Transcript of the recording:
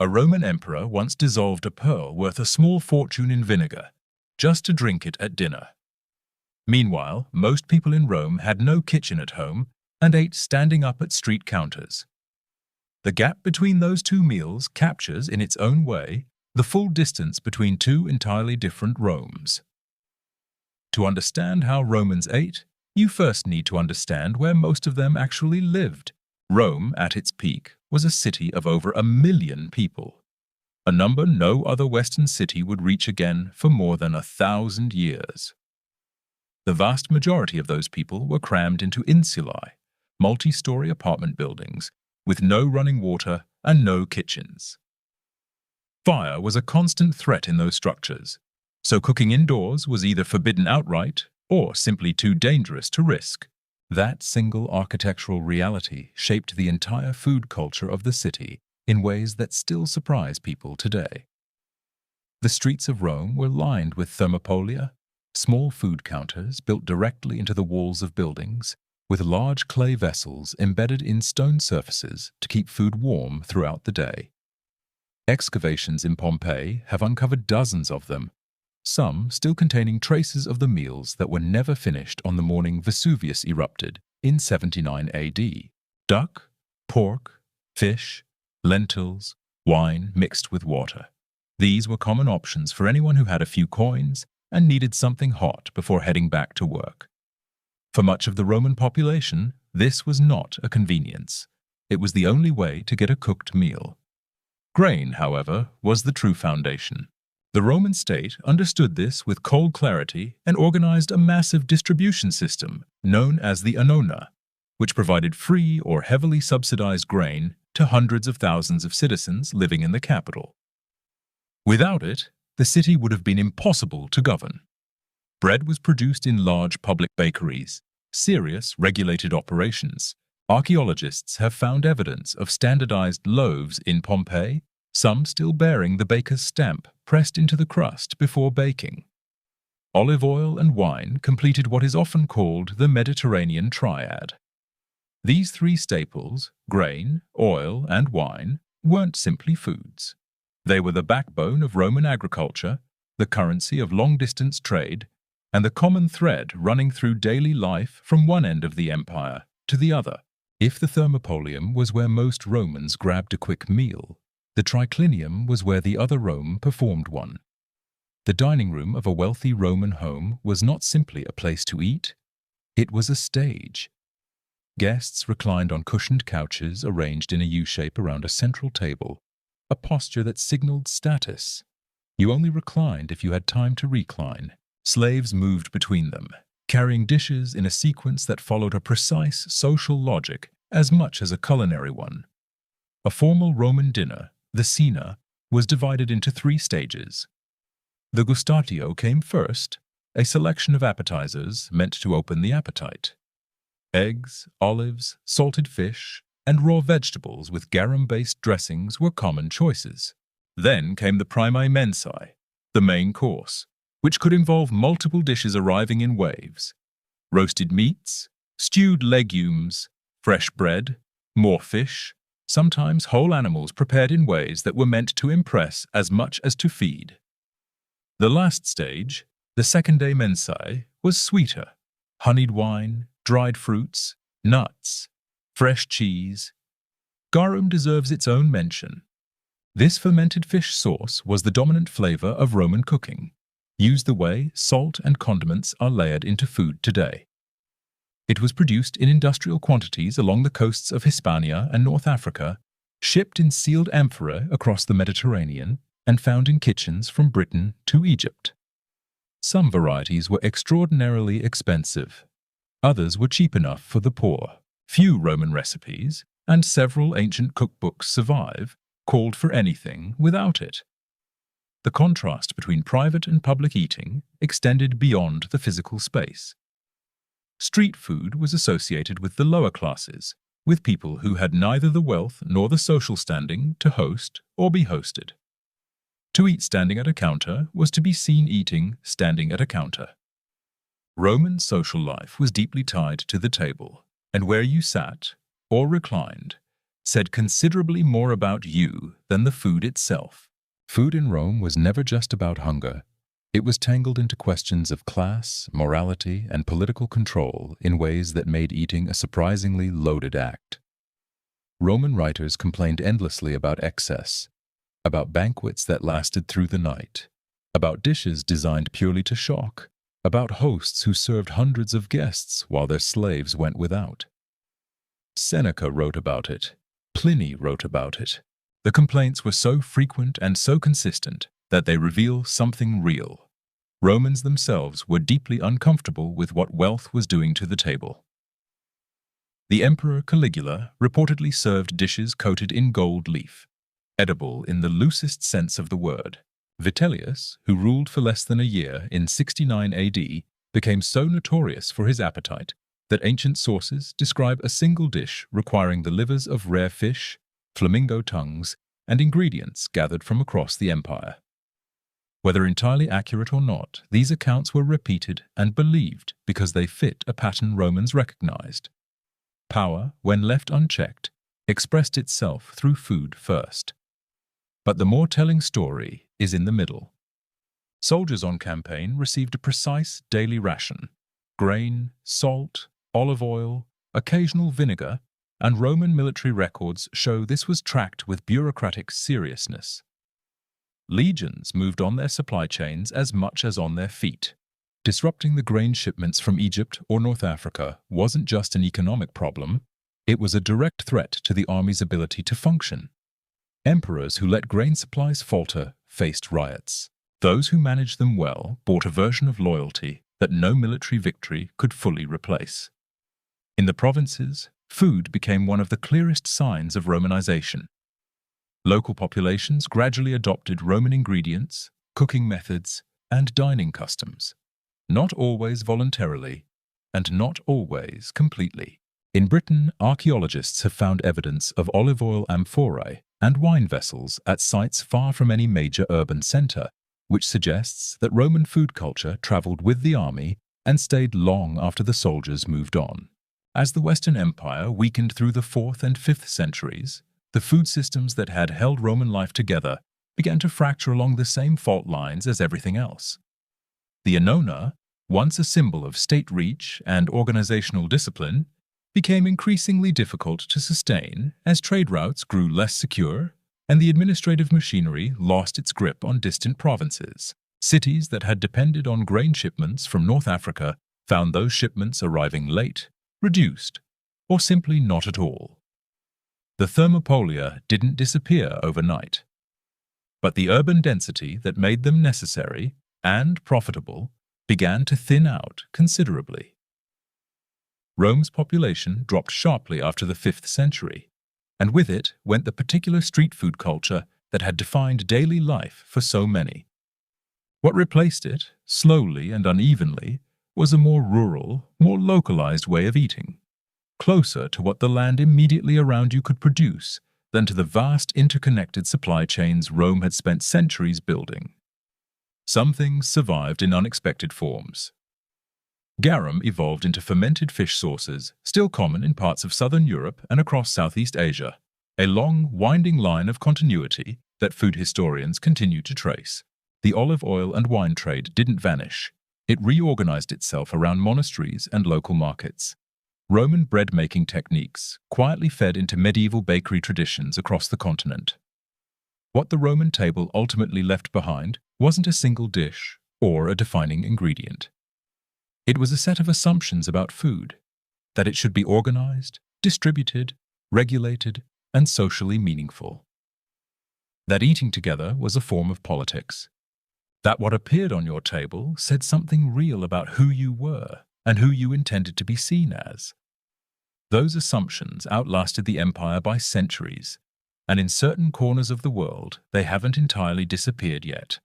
A Roman emperor once dissolved a pearl worth a small fortune in vinegar, just to drink it at dinner. Meanwhile, most people in Rome had no kitchen at home and ate standing up at street counters. The gap between those two meals captures, in its own way, the full distance between two entirely different Romes. To understand how Romans ate, you first need to understand where most of them actually lived. Rome, at its peak, was a city of over 1 million people, a number no other Western city would reach again for more than 1,000 years. The vast majority of those people were crammed into insulae, multi-story apartment buildings, with no running water and no kitchens. Fire was a constant threat in those structures, so cooking indoors was either forbidden outright or simply too dangerous to risk. That single architectural reality shaped the entire food culture of the city in ways that still surprise people today. The streets of Rome were lined with thermopolia, small food counters built directly into the walls of buildings, with large clay vessels embedded in stone surfaces to keep food warm throughout the day. Excavations in Pompeii have uncovered dozens of them, some still containing traces of the meals that were never finished on the morning Vesuvius erupted in 79 AD. Duck, pork, fish, lentils, wine mixed with water. These were common options for anyone who had a few coins and needed something hot before heading back to work. For much of the Roman population, this was not a convenience. It was the only way to get a cooked meal. Grain, however, was the true foundation. The Roman state understood this with cold clarity and organized a massive distribution system known as the annona, which provided free or heavily subsidized grain to hundreds of thousands of citizens living in the capital. Without it, the city would have been impossible to govern. Bread was produced in large public bakeries, serious regulated operations. Archaeologists have found evidence of standardized loaves in Pompeii, some still bearing the baker's stamp pressed into the crust before baking. Olive oil and wine completed what is often called the Mediterranean triad. These three staples, grain, oil, and wine, weren't simply foods. They were the backbone of Roman agriculture, the currency of long-distance trade, and the common thread running through daily life from one end of the empire to the other. If the Thermopolium was where most Romans grabbed a quick meal, the Triclinium was where the other Rome performed one. The dining room of a wealthy Roman home was not simply a place to eat, it was a stage. Guests reclined on cushioned couches arranged in a U-shape around a central table, a posture that signaled status. You only reclined if you had time to recline. Slaves moved between them, carrying dishes in a sequence that followed a precise social logic as much as a culinary one. A formal Roman dinner, the cena, was divided into 3 stages. The gustatio came first, a selection of appetizers meant to open the appetite. Eggs, olives, salted fish, and raw vegetables with garum-based dressings were common choices. Then came the primae mensae, the main course, which could involve multiple dishes arriving in waves. Roasted meats, stewed legumes, fresh bread, more fish, sometimes whole animals prepared in ways that were meant to impress as much as to feed. The last stage, the secundae mensae, was sweeter. Honeyed wine, dried fruits, nuts, fresh cheese. Garum deserves its own mention. This fermented fish sauce was the dominant flavor of Roman cooking, used the way salt and condiments are layered into food today. It was produced in industrial quantities along the coasts of Hispania and North Africa, shipped in sealed amphorae across the Mediterranean, and found in kitchens from Britain to Egypt. Some varieties were extraordinarily expensive. Others were cheap enough for the poor. Few Roman recipes, and several ancient cookbooks survive, called for anything without it. The contrast between private and public eating extended beyond the physical space. Street food was associated with the lower classes, with people who had neither the wealth nor the social standing to host or be hosted. To eat standing at a counter was to be seen eating standing at a counter. Roman social life was deeply tied to the table, and where you sat, or reclined, said considerably more about you than the food itself. Food in Rome was never just about hunger. It was tangled into questions of class, morality, and political control in ways that made eating a surprisingly loaded act. Roman writers complained endlessly about excess, about banquets that lasted through the night, about dishes designed purely to shock, about hosts who served hundreds of guests while their slaves went without. Seneca wrote about it. Pliny wrote about it. The complaints were so frequent and so consistent that they reveal something real. Romans themselves were deeply uncomfortable with what wealth was doing to the table. The Emperor Caligula reportedly served dishes coated in gold leaf, edible in the loosest sense of the word. Vitellius, who ruled for less than a year in 69 AD, became so notorious for his appetite that ancient sources describe a single dish requiring the livers of rare fish, flamingo tongues, and ingredients gathered from across the empire. Whether entirely accurate or not, these accounts were repeated and believed because they fit a pattern Romans recognized. Power, when left unchecked, expressed itself through food first. But the more telling story is in the middle. Soldiers on campaign received a precise daily ration: grain, salt, olive oil, occasional vinegar, and Roman military records show this was tracked with bureaucratic seriousness. Legions moved on their supply chains as much as on their feet. Disrupting the grain shipments from Egypt or North Africa wasn't just an economic problem, it was a direct threat to the army's ability to function. Emperors who let grain supplies falter faced riots. Those who managed them well bought a version of loyalty that no military victory could fully replace. In the provinces, food became one of the clearest signs of Romanization. Local populations gradually adopted Roman ingredients, cooking methods, and dining customs. Not always voluntarily, and not always completely. In Britain, archaeologists have found evidence of olive oil amphorae and wine vessels at sites far from any major urban center, which suggests that Roman food culture traveled with the army and stayed long after the soldiers moved on. As the Western Empire weakened through the 4th and 5th centuries, the food systems that had held Roman life together began to fracture along the same fault lines as everything else. The Annona, once a symbol of state reach and organizational discipline, became increasingly difficult to sustain as trade routes grew less secure and the administrative machinery lost its grip on distant provinces. Cities that had depended on grain shipments from North Africa found those shipments arriving late, reduced, or simply not at all. The Thermopolia didn't disappear overnight, but the urban density that made them necessary and profitable began to thin out considerably. Rome's population dropped sharply after the 5th century, and with it went the particular street food culture that had defined daily life for so many. What replaced it, slowly and unevenly, was a more rural, more localized way of eating, closer to what the land immediately around you could produce than to the vast interconnected supply chains Rome had spent centuries building. Some things survived in unexpected forms. Garum evolved into fermented fish sauces, still common in parts of southern Europe and across Southeast Asia, a long, winding line of continuity that food historians continue to trace. The olive oil and wine trade didn't vanish. It reorganized itself around monasteries and local markets. Roman bread-making techniques quietly fed into medieval bakery traditions across the continent. What the Roman table ultimately left behind wasn't a single dish or a defining ingredient. It was a set of assumptions about food, that it should be organized, distributed, regulated, and socially meaningful. That eating together was a form of politics. That what appeared on your table said something real about who you were and who you intended to be seen as. Those assumptions outlasted the empire by centuries, and in certain corners of the world they haven't entirely disappeared yet.